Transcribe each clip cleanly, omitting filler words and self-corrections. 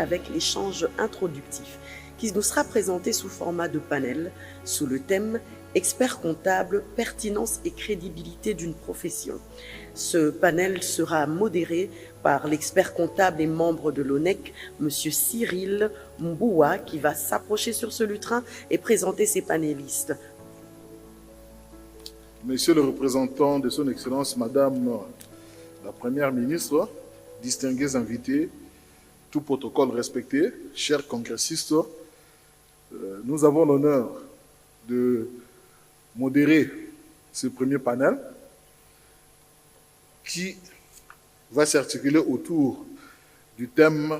avec l'échange introductif qui nous sera présenté sous format de panel sous le thème « Expert comptable, pertinence et crédibilité d'une profession ». Ce panel sera modéré par l'expert comptable et membre de l'ONEC, M. Cyril Mboua, qui va s'approcher sur ce lutrin et présenter ses panélistes. Monsieur le représentant de son Excellence, Madame la Première ministre, distingués invités, tout protocole respecté, chers congressistes, nous avons l'honneur de modérer ce premier panel qui va s'articuler autour du thème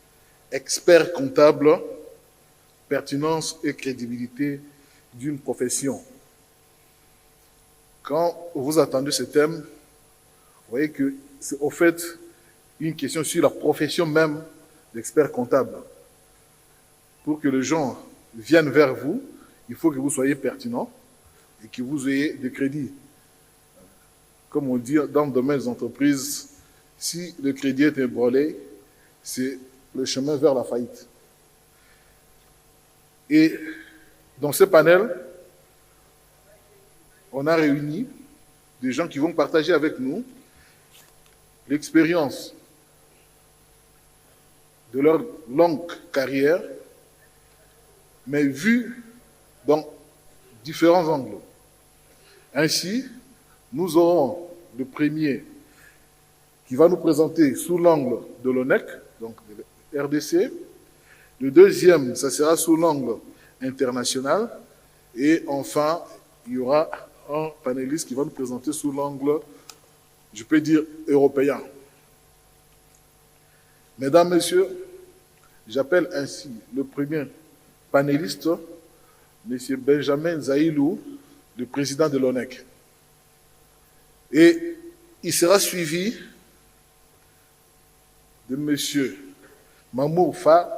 « Expert comptable, pertinence et crédibilité d'une profession ». Quand vous attendez ce thème, vous voyez que c'est au fait une question sur la profession même d'expert comptable. Pour que les gens viennent vers vous, il faut que vous soyez pertinent et que vous ayez de crédit. Comme on dit dans le domaine des entreprises, si le crédit est ébranlé, c'est le chemin vers la faillite. Et dans ce panel, on a réuni des gens qui vont partager avec nous l'expérience de leur longue carrière, mais vue dans différents angles. Ainsi, nous aurons le premier qui va nous présenter sous l'angle de l'ONEC, donc de RDC. Le deuxième, ça sera sous l'angle international. Et enfin, il y aura un panéliste qui va nous présenter sous l'angle, je peux dire, européen. Mesdames, Messieurs, j'appelle ainsi le premier panéliste, M. Benjamin Zaïlou, le président de l'ONEC. Et il sera suivi de M. Mamour Fa,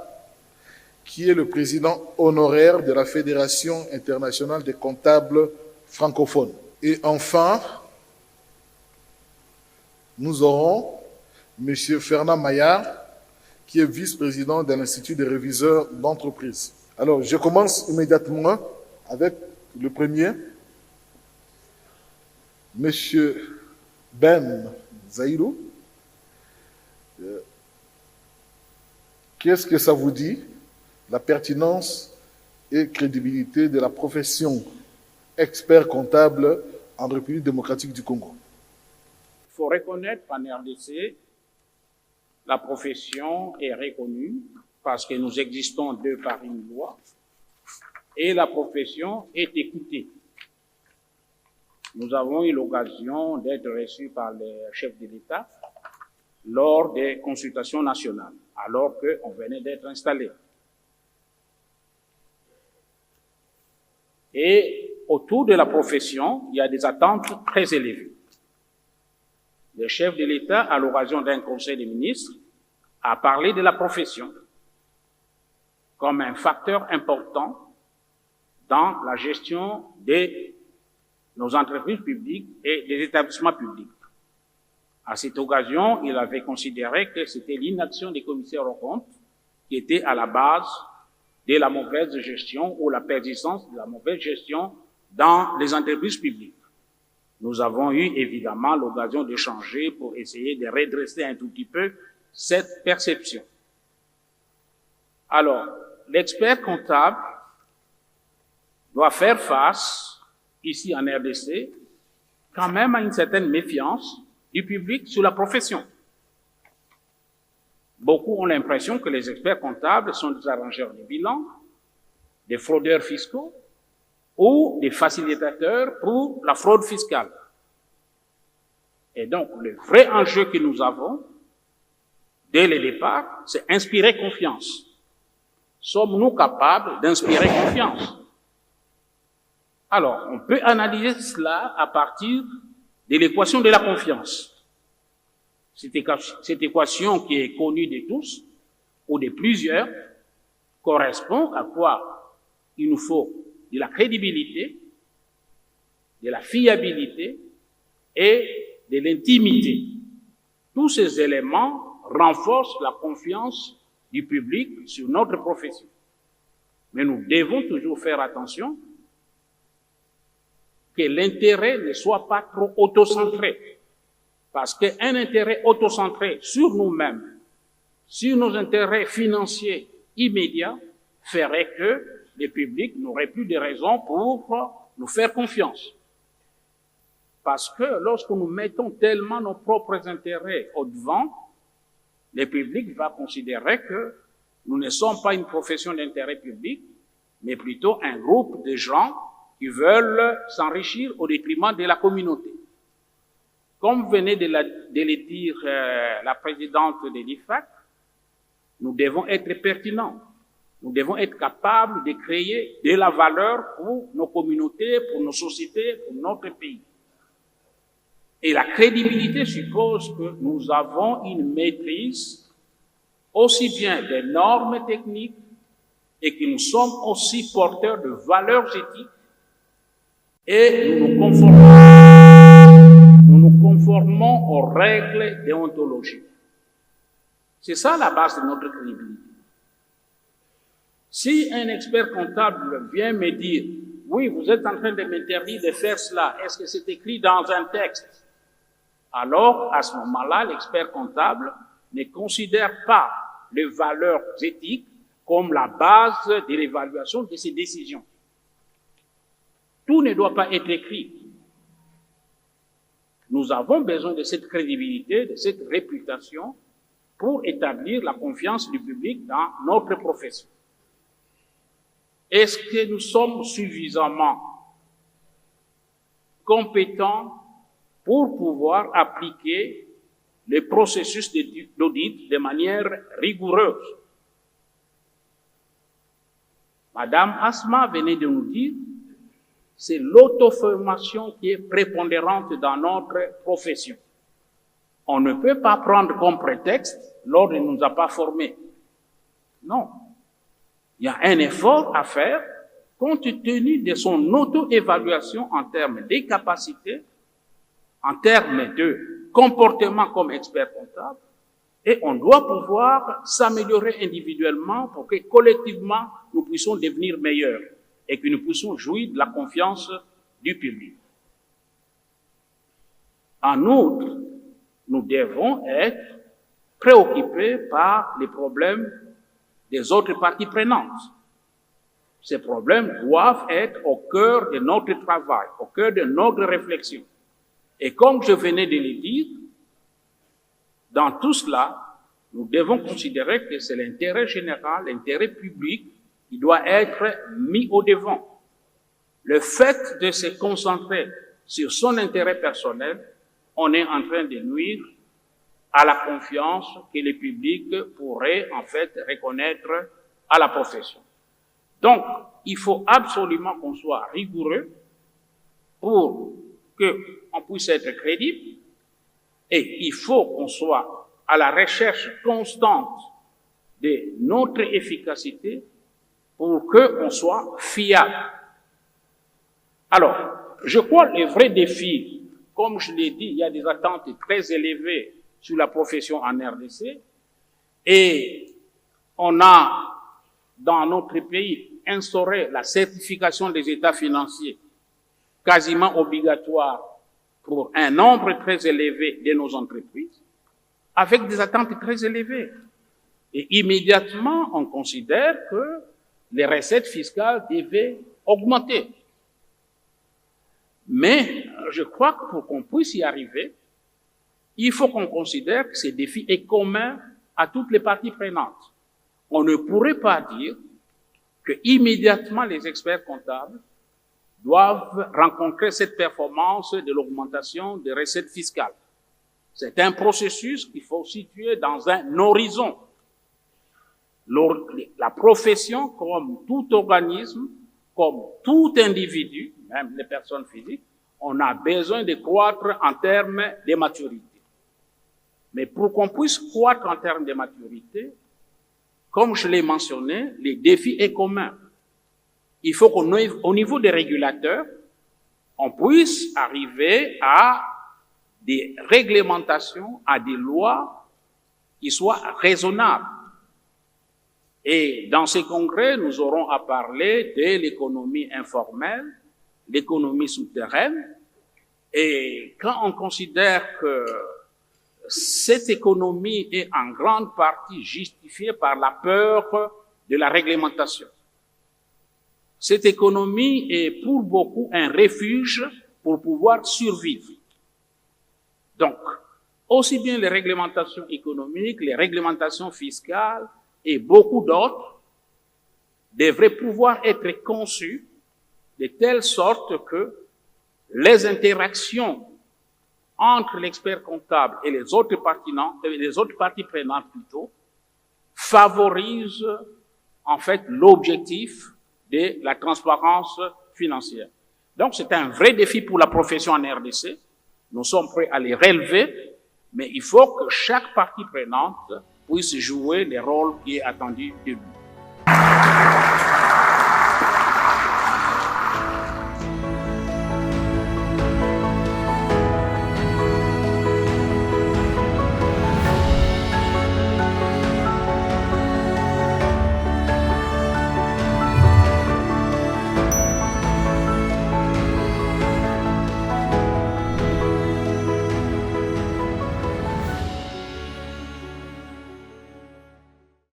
qui est le président honoraire de la Fédération internationale des comptables francophones. Et enfin, nous aurons M. Fernand Maillard, qui est vice-président de l'Institut des réviseurs d'entreprise. Alors, je commence immédiatement avec le premier, M. Ben Zaïlou. Qu'est-ce que ça vous dit, la pertinence et crédibilité de la profession expert comptable en République démocratique du Congo? Il faut reconnaître qu'en RDC, la profession est reconnue parce que nous existons de par une loi et la profession est écoutée. Nous avons eu l'occasion d'être reçus par le chef de l'État lors des consultations nationales, alors qu'on venait d'être installé. Et autour de la profession, il y a des attentes très élevées. Le chef de l'État, à l'occasion d'un conseil des ministres, a parlé de la profession comme un facteur important dans la gestion de nos entreprises publiques et des établissements publics. À cette occasion, il avait considéré que c'était l'inaction des commissaires aux comptes qui était à la base de la mauvaise gestion ou la persistance de la mauvaise gestion dans les entreprises publiques. Nous avons eu évidemment l'occasion d'échanger pour essayer de redresser un tout petit peu cette perception. Alors, l'expert comptable doit faire face, ici en RDC, quand même à une certaine méfiance du public sur la profession. Beaucoup ont l'impression que les experts comptables sont des arrangeurs de bilan, des fraudeurs fiscaux ou des facilitateurs pour la fraude fiscale. Et donc, le vrai enjeu que nous avons, dès le départ, c'est inspirer confiance. Sommes-nous capables d'inspirer confiance? Alors, on peut analyser cela à partir de l'équation de la confiance. Cette équation qui est connue de tous, ou de plusieurs, correspond à quoi? Il nous faut de la crédibilité, de la fiabilité et de l'intimité. Tous ces éléments renforcent la confiance du public sur notre profession. Mais nous devons toujours faire attention que l'intérêt ne soit pas trop autocentré. Parce qu'un intérêt autocentré sur nous-mêmes, sur nos intérêts financiers immédiats, ferait que le public n'aurait plus de raisons pour nous faire confiance. Parce que lorsque nous mettons tellement nos propres intérêts au devant, le public va considérer que nous ne sommes pas une profession d'intérêt public, mais plutôt un groupe de gens qui veulent s'enrichir au détriment de la communauté. Comme venait de le dire la présidente de l'IFAC, nous devons être pertinents. Nous devons être capables de créer de la valeur pour nos communautés, pour nos sociétés, pour notre pays. Et la crédibilité suppose que nous avons une maîtrise aussi bien des normes techniques et que nous sommes aussi porteurs de valeurs éthiques et nous nous conformons aux règles déontologiques. C'est ça la base de notre crédibilité. Si un expert comptable vient me dire « Oui, vous êtes en train de m'interdire de faire cela, est-ce que c'est écrit dans un texte ?» Alors, à ce moment-là, l'expert comptable ne considère pas les valeurs éthiques comme la base de l'évaluation de ses décisions. Tout ne doit pas être écrit. Nous avons besoin de cette crédibilité, de cette réputation pour établir la confiance du public dans notre profession. Est-ce que nous sommes suffisamment compétents pour pouvoir appliquer les processus d'audit de manière rigoureuse? Madame Asma venait de nous dire, c'est l'auto-formation qui est prépondérante dans notre profession. On ne peut pas prendre comme prétexte l'ordre ne nous a pas formés. Non. Il y a un effort à faire compte tenu de son auto-évaluation en termes de capacités, en termes de comportement comme expert comptable, et on doit pouvoir s'améliorer individuellement pour que collectivement nous puissions devenir meilleurs et que nous puissions jouir de la confiance du public. En outre, nous devons être préoccupés par les problèmes des autres parties prenantes. Ces problèmes doivent être au cœur de notre travail, au cœur de notre réflexion. Et comme je venais de le dire, dans tout cela, nous devons considérer que c'est l'intérêt général, l'intérêt public qui doit être mis au devant. Le fait de se concentrer sur son intérêt personnel, on est en train de nuire à la confiance que le public pourrait en fait reconnaître à la profession. Donc, il faut absolument qu'on soit rigoureux pour qu'on puisse être crédible, et il faut qu'on soit à la recherche constante de notre efficacité pour qu'on soit fiable. Alors, je crois que les vrais défis, comme je l'ai dit, il y a des attentes très élevées sur la profession en RDC, et on a dans notre pays instauré la certification des états financiers quasiment obligatoire pour un nombre très élevé de nos entreprises, avec des attentes très élevées. Et immédiatement, on considère que les recettes fiscales devaient augmenter. Mais je crois que pour qu'on puisse y arriver, il faut qu'on considère que ce défi est commun à toutes les parties prenantes. On ne pourrait pas dire que immédiatement les experts comptables doivent rencontrer cette performance de l'augmentation des recettes fiscales. C'est un processus qu'il faut situer dans un horizon. La profession, comme tout organisme, comme tout individu, même les personnes physiques, on a besoin de croître en termes de maturité. Mais pour qu'on puisse croître en termes de maturité, comme je l'ai mentionné, le défi est commun. Il faut qu'au niveau des régulateurs, on puisse arriver à des réglementations, à des lois qui soient raisonnables. Et dans ces congrès, nous aurons à parler de l'économie informelle, l'économie souterraine. Et quand on considère que cette économie est en grande partie justifiée par la peur de la réglementation, cette économie est pour beaucoup un refuge pour pouvoir survivre. Donc, aussi bien les réglementations économiques, les réglementations fiscales et beaucoup d'autres devraient pouvoir être conçues de telle sorte que les interactions entre l'expert comptable et les autres parties prenantes plutôt favorisent en fait l'objectif de la transparence financière. Donc c'est un vrai défi pour la profession en RDC. Nous sommes prêts à les relever, mais il faut que chaque partie prenante puisse jouer le rôle qui est attendu de lui.